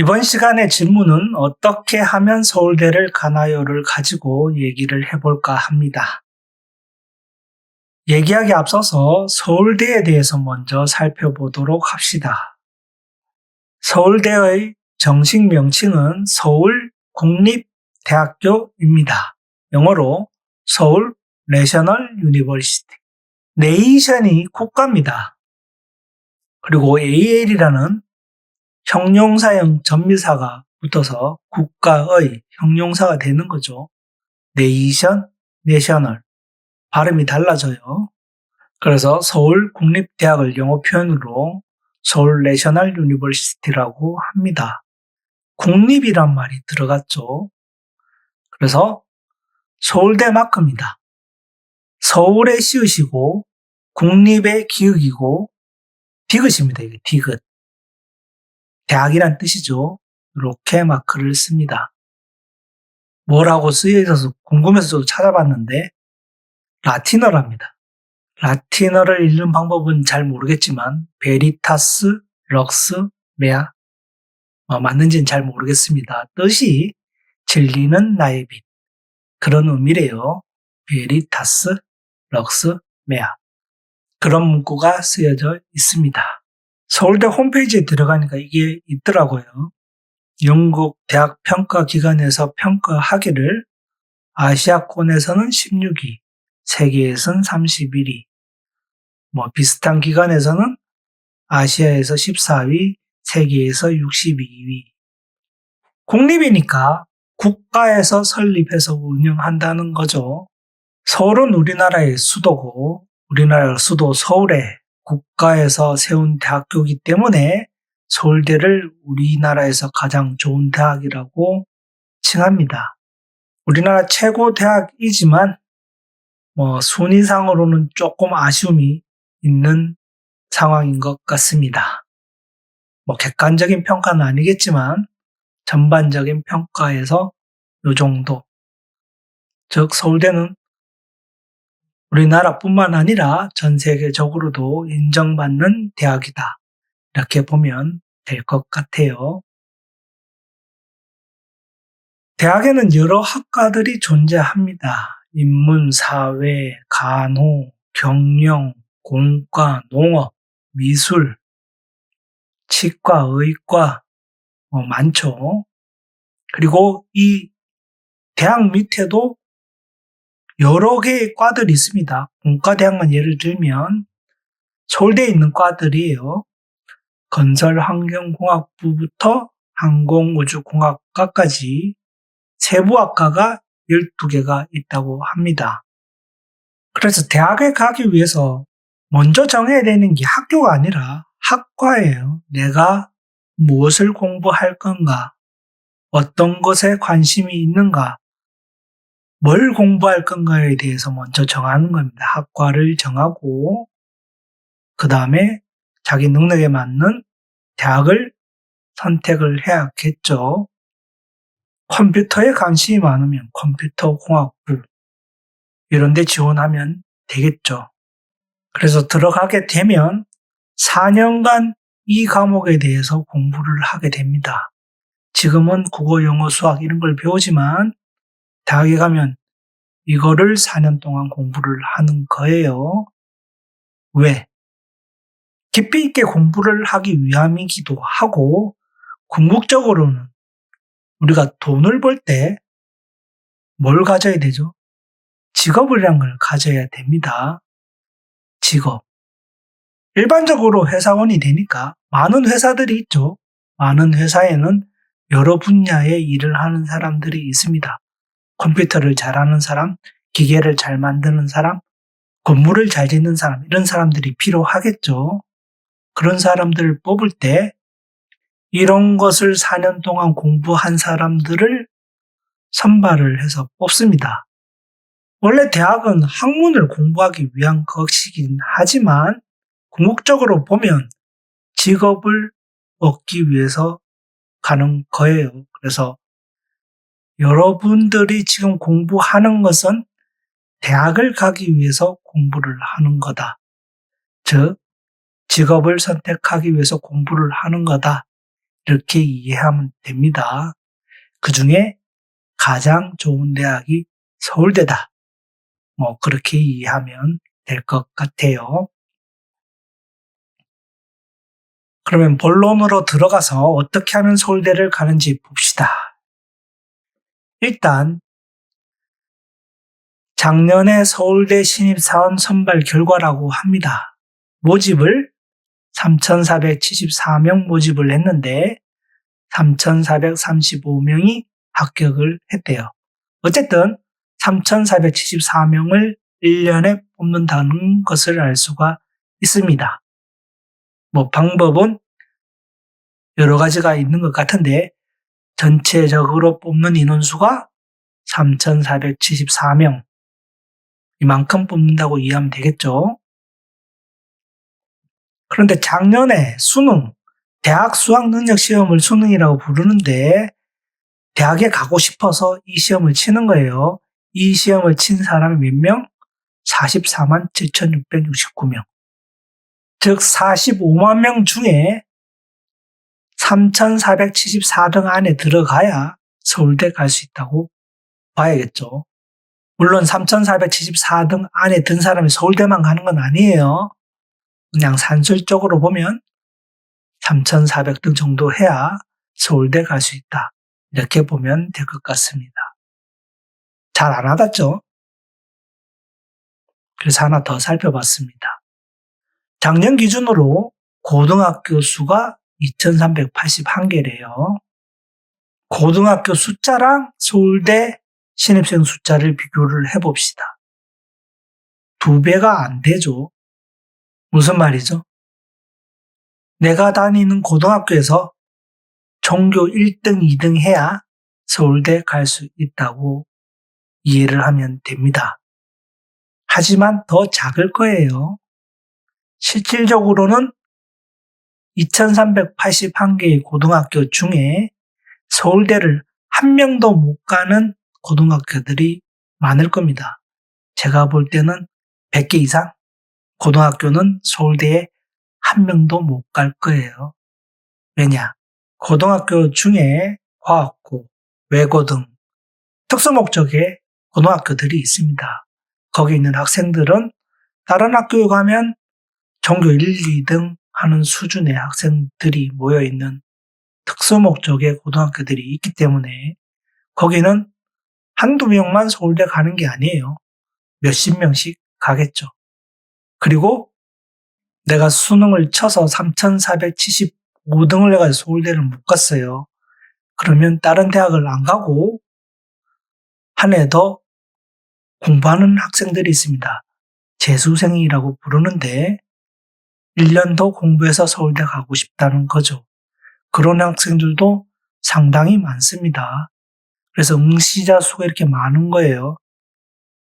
이번 시간의 질문은 어떻게 하면 서울대를 가나요를 가지고 얘기를 해볼까 합니다. 얘기하기 앞서서 서울대에 대해서 먼저 살펴보도록 합시다. 서울대의 정식 명칭은 서울국립대학교입니다. 영어로 서울 내셔널 유니버시티. 네이션이 국가입니다. 그리고 AL이라는 형용사형 전미사가 붙어서 국가의 형용사가 되는 거죠. 네이션, 내셔널. 발음이 달라져요. 그래서 서울국립대학을 영어 표현으로 서울 내셔널 유니버시티라고 합니다. 국립이란 말이 들어갔죠. 그래서 서울대만큼이다. 서울의 시읒이고 국립의 기읍이고 디귿입니다. 이게 디귿. 대학이란 뜻이죠. 이렇게 마크를 씁니다. 뭐라고 쓰여 있어서 궁금해서 저도 찾아봤는데 라틴어랍니다. 라틴어를 읽는 방법은 잘 모르겠지만 베리타스, 럭스, 메아 맞는지는 잘 모르겠습니다. 뜻이 진리는 나의 빛 그런 의미래요. 베리타스, 럭스, 메아 그런 문구가 쓰여져 있습니다. 서울대 홈페이지에 들어가니까 이게 있더라고요. 영국 대학 평가기관에서 평가하기를 아시아권에서는 16위, 세계에서는 31위, 비슷한 기관에서는 아시아에서 14위, 세계에서 62위. 국립이니까 국가에서 설립해서 운영한다는 거죠. 서울은 우리나라의 수도고 우리나라 수도 서울에 국가에서 세운 대학교이기 때문에 서울대를 우리나라에서 가장 좋은 대학이라고 칭합니다. 우리나라 최고 대학이지만 순위상으로는 조금 아쉬움이 있는 상황인 것 같습니다. 객관적인 평가는 아니겠지만 전반적인 평가에서 이 정도. 즉 서울대는 우리나라뿐만 아니라 전 세계적으로도 인정받는 대학이다. 이렇게 보면 될 것 같아요. 대학에는 여러 학과들이 존재합니다. 인문, 사회, 간호, 경영, 공과, 농업, 미술, 치과, 의과 많죠. 그리고 이 대학 밑에도 여러 개의 과들이 있습니다. 공과대학만 예를 들면 서울대에 있는 과들이에요. 건설환경공학부부터 항공우주공학과까지 세부학과가 12개가 있다고 합니다. 그래서 대학에 가기 위해서 먼저 정해야 되는 게 학교가 아니라 학과예요. 내가 무엇을 공부할 건가? 어떤 것에 관심이 있는가? 뭘 공부할 건가에 대해서 먼저 정하는 겁니다. 학과를 정하고 그 다음에 자기 능력에 맞는 대학을 선택을 해야겠죠. 컴퓨터에 관심이 많으면 컴퓨터공학부 이런 데 지원하면 되겠죠. 그래서 들어가게 되면 4년간 이 과목에 대해서 공부를 하게 됩니다. 지금은 국어, 영어, 수학 이런 걸 배우지만 대학에 가면 이거를 4년 동안 공부를 하는 거예요. 왜? 깊이 있게 공부를 하기 위함이기도 하고 궁극적으로는 우리가 돈을 벌 때 뭘 가져야 되죠? 직업이란 걸 가져야 됩니다. 직업. 일반적으로 회사원이 되니까 많은 회사들이 있죠. 많은 회사에는 여러 분야의 일을 하는 사람들이 있습니다. 컴퓨터를 잘하는 사람, 기계를 잘 만드는 사람, 건물을 잘 짓는 사람, 이런 사람들이 필요하겠죠. 그런 사람들을 뽑을 때 이런 것을 4년 동안 공부한 사람들을 선발을 해서 뽑습니다. 원래 대학은 학문을 공부하기 위한 것이긴 하지만 궁극적으로 보면 직업을 얻기 위해서 가는 거예요. 그래서 여러분들이 지금 공부하는 것은 대학을 가기 위해서 공부를 하는 거다. 즉, 직업을 선택하기 위해서 공부를 하는 거다. 이렇게 이해하면 됩니다. 그 중에 가장 좋은 대학이 서울대다. 그렇게 이해하면 될 것 같아요. 그러면 본론으로 들어가서 어떻게 하면 서울대를 가는지 봅시다. 일단 작년에 서울대 신입사원 선발 결과라고 합니다. 모집을 3,474명 모집을 했는데 3,435명이 합격을 했대요. 어쨌든 3,474명을 1년에 뽑는다는 것을 알 수가 있습니다. 방법은 여러 가지가 있는 것 같은데 전체적으로 뽑는 인원수가 3,474명. 이만큼 뽑는다고 이해하면 되겠죠. 그런데 작년에 수능, 대학 수학능력시험을 수능이라고 부르는데 대학에 가고 싶어서 이 시험을 치는 거예요. 이 시험을 친 사람이 몇 명? 44만 7,669명. 즉 45만 명 중에 3,474등 안에 들어가야 서울대 갈 수 있다고 봐야겠죠. 물론 3,474등 안에 든 사람이 서울대만 가는 건 아니에요. 그냥 산술적으로 보면 3,400등 정도 해야 서울대 갈 수 있다. 이렇게 보면 될 것 같습니다. 잘 안 와닿죠? 그래서 하나 더 살펴봤습니다. 작년 기준으로 고등학교 수가 2,381개래요. 고등학교 숫자랑 서울대 신입생 숫자를 비교를 해봅시다. 2배가 안 되죠. 무슨 말이죠? 내가 다니는 고등학교에서 전교 1등, 2등 해야 서울대 갈 수 있다고 이해를 하면 됩니다. 하지만 더 작을 거예요. 실질적으로는 2,381개의 고등학교 중에 서울대를 한 명도 못 가는 고등학교들이 많을 겁니다. 제가 볼 때는 100개 이상 고등학교는 서울대에 한 명도 못 갈 거예요. 왜냐? 고등학교 중에 과학고, 외고 등 특수 목적의 고등학교들이 있습니다. 거기 있는 학생들은 다른 학교에 가면 전교 1, 2등 하는 수준의 학생들이 모여있는 특수 목적의 고등학교들이 있기 때문에 거기는 한두 명만 서울대 가는 게 아니에요. 몇십 명씩 가겠죠. 그리고 내가 수능을 쳐서 3,475등을 해가지고 서울대를 못 갔어요. 그러면 다른 대학을 안 가고 한 해 더 공부하는 학생들이 있습니다. 재수생이라고 부르는데 1년 더 공부해서 서울대 가고 싶다는 거죠. 그런 학생들도 상당히 많습니다. 그래서 응시자 수가 이렇게 많은 거예요.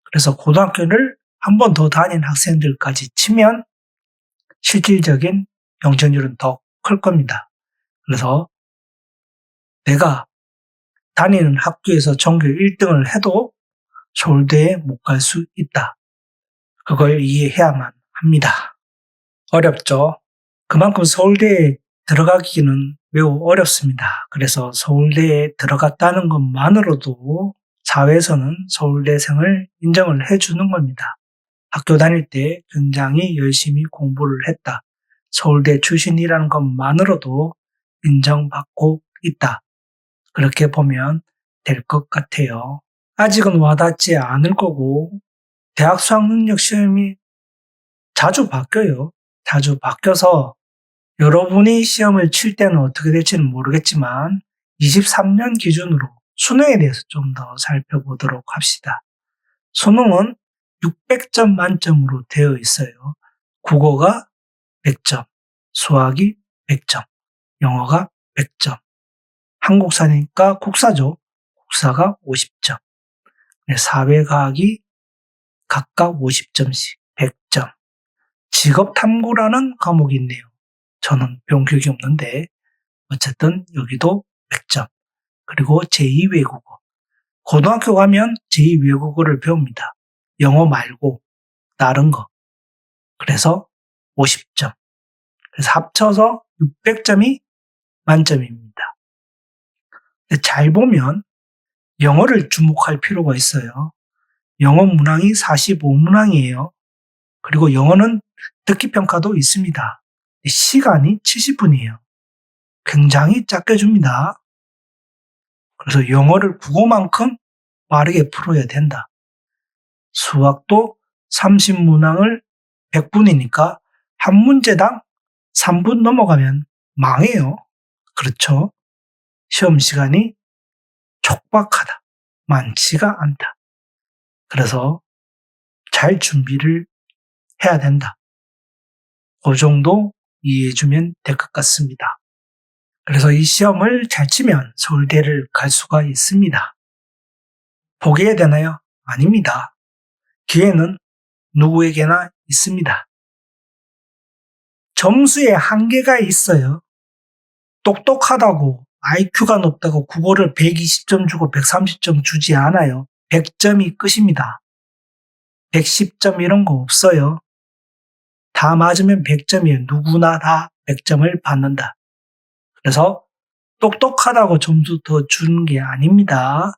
그래서 고등학교를 한 번 더 다닌 학생들까지 치면 실질적인 경쟁률은 더 클 겁니다. 그래서 내가 다니는 학교에서 전교 1등을 해도 서울대에 못 갈 수 있다. 그걸 이해해야만 합니다. 어렵죠? 그만큼 서울대에 들어가기는 매우 어렵습니다. 그래서 서울대에 들어갔다는 것만으로도 사회에서는 서울대생을 인정을 해주는 겁니다. 학교 다닐 때 굉장히 열심히 공부를 했다. 서울대 출신이라는 것만으로도 인정받고 있다. 그렇게 보면 될 것 같아요. 아직은 와닿지 않을 거고 대학 수학능력 시험이 자주 바뀌어요. 자주 바뀌어서 여러분이 시험을 칠 때는 어떻게 될지는 모르겠지만 23년 기준으로 수능에 대해서 좀 더 살펴보도록 합시다. 수능은 600점 만점으로 되어 있어요. 국어가 100점, 수학이 100점, 영어가 100점, 한국사니까 국사죠. 국사가 50점, 사회과학이 각각 50점씩 100점, 직업탐구라는 과목이 있네요. 저는 배운 기억이 없는데 어쨌든 여기도 100점. 그리고 제2외국어. 고등학교 가면 제2외국어를 배웁니다. 영어 말고 다른 거. 그래서 50점. 그래서 합쳐서 600점이 만점입니다. 잘 보면 영어를 주목할 필요가 있어요. 영어 문항이 45문항이에요. 그리고 영어는 듣기 평가도 있습니다. 시간이 70분이에요. 굉장히 짧게 줍니다. 그래서 영어를 국어만큼 빠르게 풀어야 된다. 수학도 30문항을 100분이니까 한 문제당 3분 넘어가면 망해요. 그렇죠? 시험 시간이 촉박하다. 많지가 않다. 그래서 잘 준비를 해야 된다. 그 정도 이해해주면 될 것 같습니다. 그래서 이 시험을 잘 치면 서울대를 갈 수가 있습니다. 포기해야 되나요? 아닙니다. 기회는 누구에게나 있습니다. 점수에 한계가 있어요. 똑똑하다고 IQ가 높다고 국어를 120점 주고 130점 주지 않아요. 100점이 끝입니다. 110점 이런 거 없어요. 다 맞으면 100점이에요. 누구나 다 100점을 받는다. 그래서 똑똑하다고 점수 더 주는 게 아닙니다.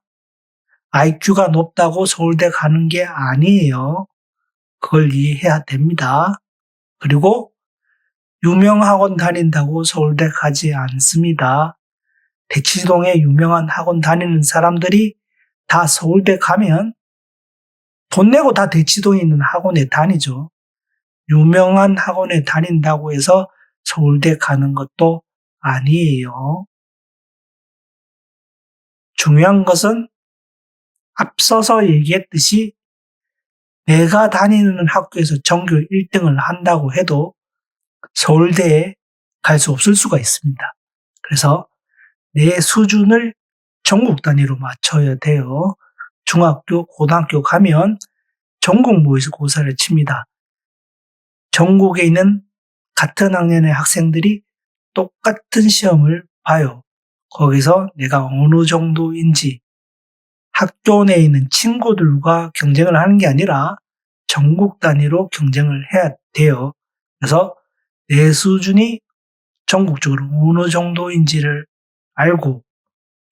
IQ가 높다고 서울대 가는 게 아니에요. 그걸 이해해야 됩니다. 그리고 유명 학원 다닌다고 서울대 가지 않습니다. 대치동에 유명한 학원 다니는 사람들이 다 서울대 가면 돈 내고 다 대치동에 있는 학원에 다니죠. 유명한 학원에 다닌다고 해서 서울대 가는 것도 아니에요. 중요한 것은 앞서서 얘기했듯이 내가 다니는 학교에서 전교 1등을 한다고 해도 서울대에 갈 수 없을 수가 있습니다. 그래서 내 수준을 전국 단위로 맞춰야 돼요. 중학교, 고등학교 가면 전국 모의고사를 칩니다. 전국에 있는 같은 학년의 학생들이 똑같은 시험을 봐요. 거기서 내가 어느 정도인지 학교 내에 있는 친구들과 경쟁을 하는 게 아니라 전국 단위로 경쟁을 해야 돼요. 그래서 내 수준이 전국적으로 어느 정도인지를 알고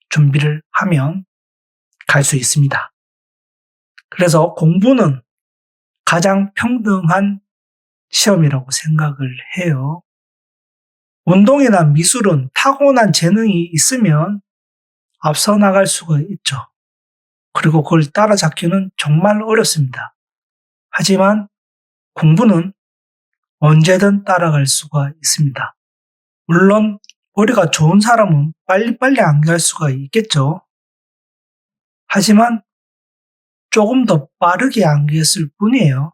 준비를 하면 갈 수 있습니다. 그래서 공부는 가장 평등한 시험이라고 생각을 해요. 운동이나 미술은 타고난 재능이 있으면 앞서 나갈 수가 있죠. 그리고 그걸 따라잡기는 정말 어렵습니다. 하지만 공부는 언제든 따라갈 수가 있습니다. 물론 머리가 좋은 사람은 빨리빨리 암기할 수가 있겠죠. 하지만 조금 더 빠르게 암기했을 뿐이에요.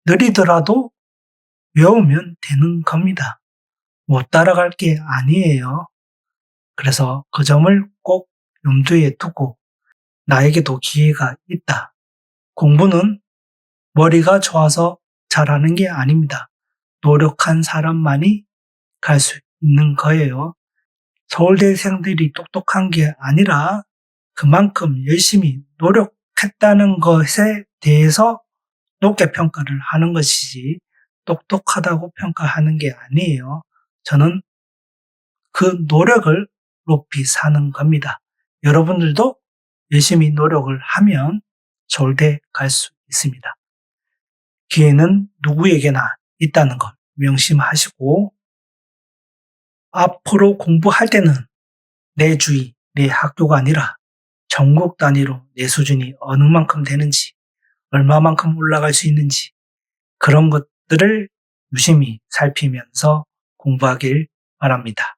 느리더라도 외우면 되는 겁니다. 못 따라갈 게 아니에요. 그래서 그 점을 꼭 염두에 두고 나에게도 기회가 있다. 공부는 머리가 좋아서 잘하는 게 아닙니다. 노력한 사람만이 갈 수 있는 거예요. 서울대생들이 똑똑한 게 아니라 그만큼 열심히 노력했다는 것에 대해서 높게 평가를 하는 것이지 똑똑하다고 평가하는 게 아니에요. 저는 그 노력을 높이 사는 겁니다. 여러분들도 열심히 노력을 하면 서울대 갈 수 있습니다. 기회는 누구에게나 있다는 걸 명심하시고 앞으로 공부할 때는 내 주위, 내 학교가 아니라 전국 단위로 내 수준이 어느 만큼 되는지, 얼마만큼 올라갈 수 있는지 그런 것들을 유심히 살피면서 공부하길 바랍니다.